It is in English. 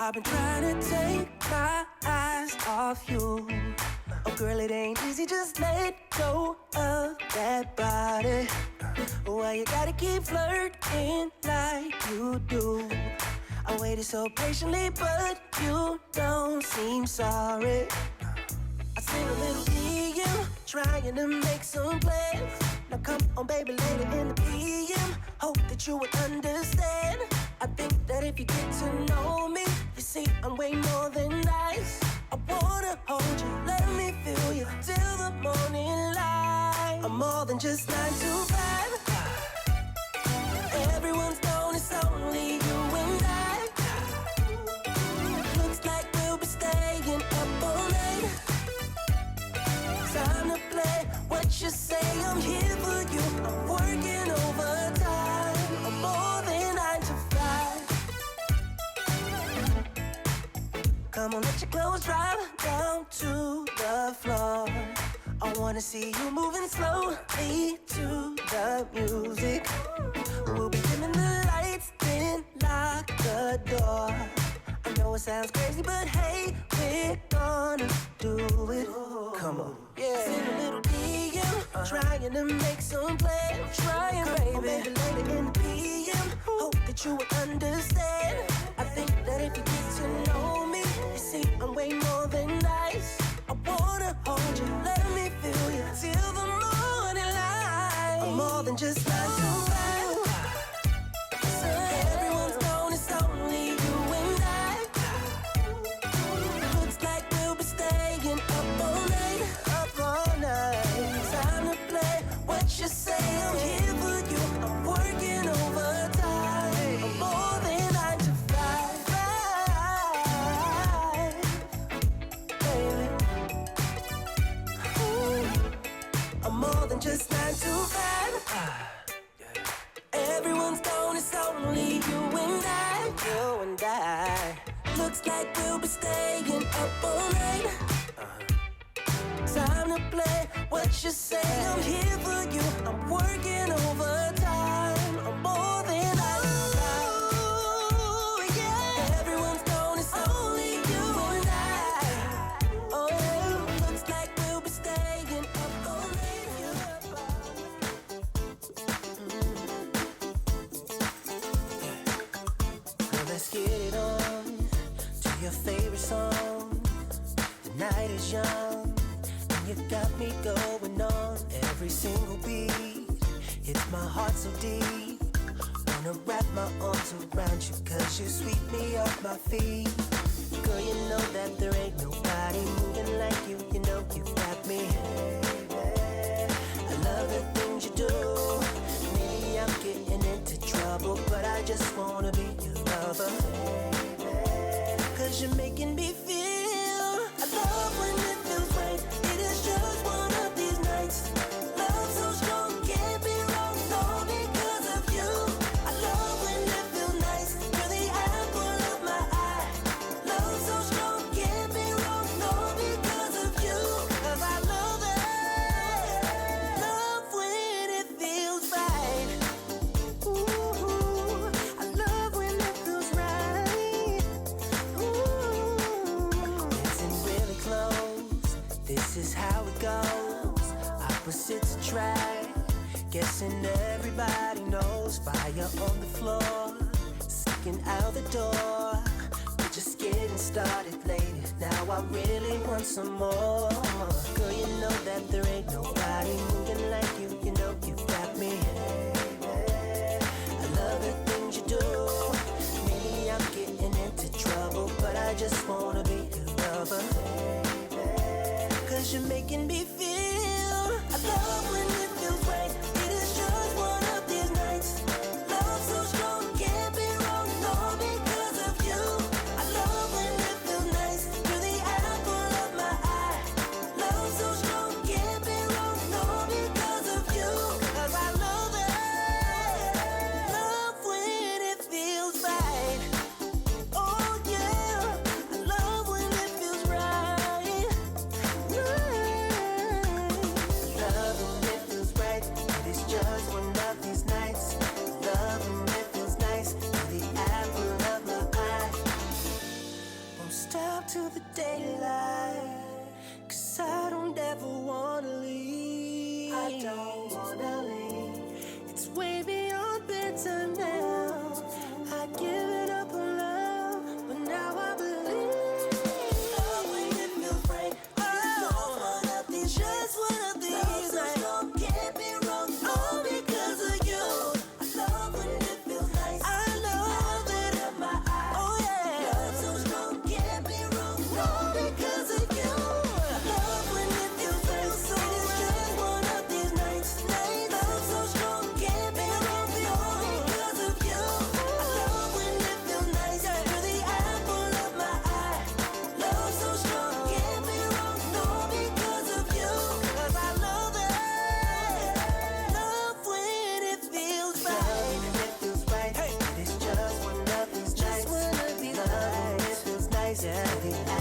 I've been trying to take my eyes off you. Oh girl, it ain't easy, just let go of that body. Why you gotta keep flirting like you do? I waited so patiently, but you don't seem sorry. I sing a little DM, trying to make some plans. Now come on baby, later in the PM, hope that you would understand. I think that if you get to know me, you see I'm way more than nice. I wanna hold you, let me feel you till the morning light. I'm more than just 9 to 5. Everyone's known it's only you and I. Looks like we'll be staying up all night. Time to play what you say, I'm here for you. I'm working overtime. I'm more than 9 to 5. Come on, let your clothes drop down to the floor. I wanna see you moving slowly to the music. We'll be dimming the lights, then lock the door. I know it sounds crazy, but hey, we're gonna do it. Come on, yeah. Send a little DM, trying to make some plans. Trying, baby. Maybe later in the PM, hope that you will understand. I think that if you get to know me, you see I'm way more than nice. I wanna hold you, let me feel you till the morning light. I'm more than just 9 to 5. Everyone's known it's only you and I. Looks like we'll be staying up all night, up all night. Time to play what you say, I'm here for you. I'm working overtime. I'm more than 9 to 5, baby. Ooh. I'm more than just 9 to 5. Everyone's known it's only you and I, you and I. Looks like we'll be staying up all night. Time to play what you say, I'm here for you. I'm working overtime. I'm more than 9 to 5. Ooh, yeah. Everyone's known it's only you and I. Oh, looks like we'll be staying up all night. Let's get it on to your favorite song. The night is young and you got me going on every single beat. It's my heart so deep. Wanna wrap my arms around you, cause you sweep me off my feet. Girl, you know that there ain't nobody moving like you. You know you got me. I love the things you do. Maybe I'm getting into trouble, but I just wanna be your lover. Cause you're making me feel. I love when it feels right. It is just one of these nights. Love so strong, can't be wrong, all because of you. I love when it feels nice. You're the apple of my eye. Love so strong, can't be wrong, all because of you. Cause I love it. Love when it feels right. Ooh, I love when it feels right. Ooh. Dancing really close, this is how it goes. Opposites attract, guessing everybody knows. Fire on the floor, sticking out the door. We're just getting started, lady. Now I really want some more. Girl, you know that there ain't nobody moving like you. You know you got me. I love the things you do. Maybe I'm getting into trouble, but I just wanna be your lover. Cause you're making me feel. I love when it feels right. It is just one of these nights. Love so strong, can't be wrong, all because of you. I love when it feels nice. You're the apple of my eye. Love so strong, can't be wrong, all because of you. Cause I love it. Love when it feels right. Oh yeah, I love when it feels right. don't wanna leave. It's way beyond bitter now. I give it up on love, but now I believe. Love when it feels right. Just one of these, just one of these. Love so strong, can't be wrong, all because of you. I love when it feels nice. I love it in my eyes. Oh yeah. Love so strong, can't be wrong, all because of you. I love when it feels right. So it's just one of these nights. Love so strong, can't be wrong, all because of you. I love when it feels nice. You're the apple of my eye. Love so strong, can't be wrong, all because of you. 'Cause I love it. Love when it feels right. Love when it feels right. Hey. It's just one of these nights. Love when it feels nice. Yeah.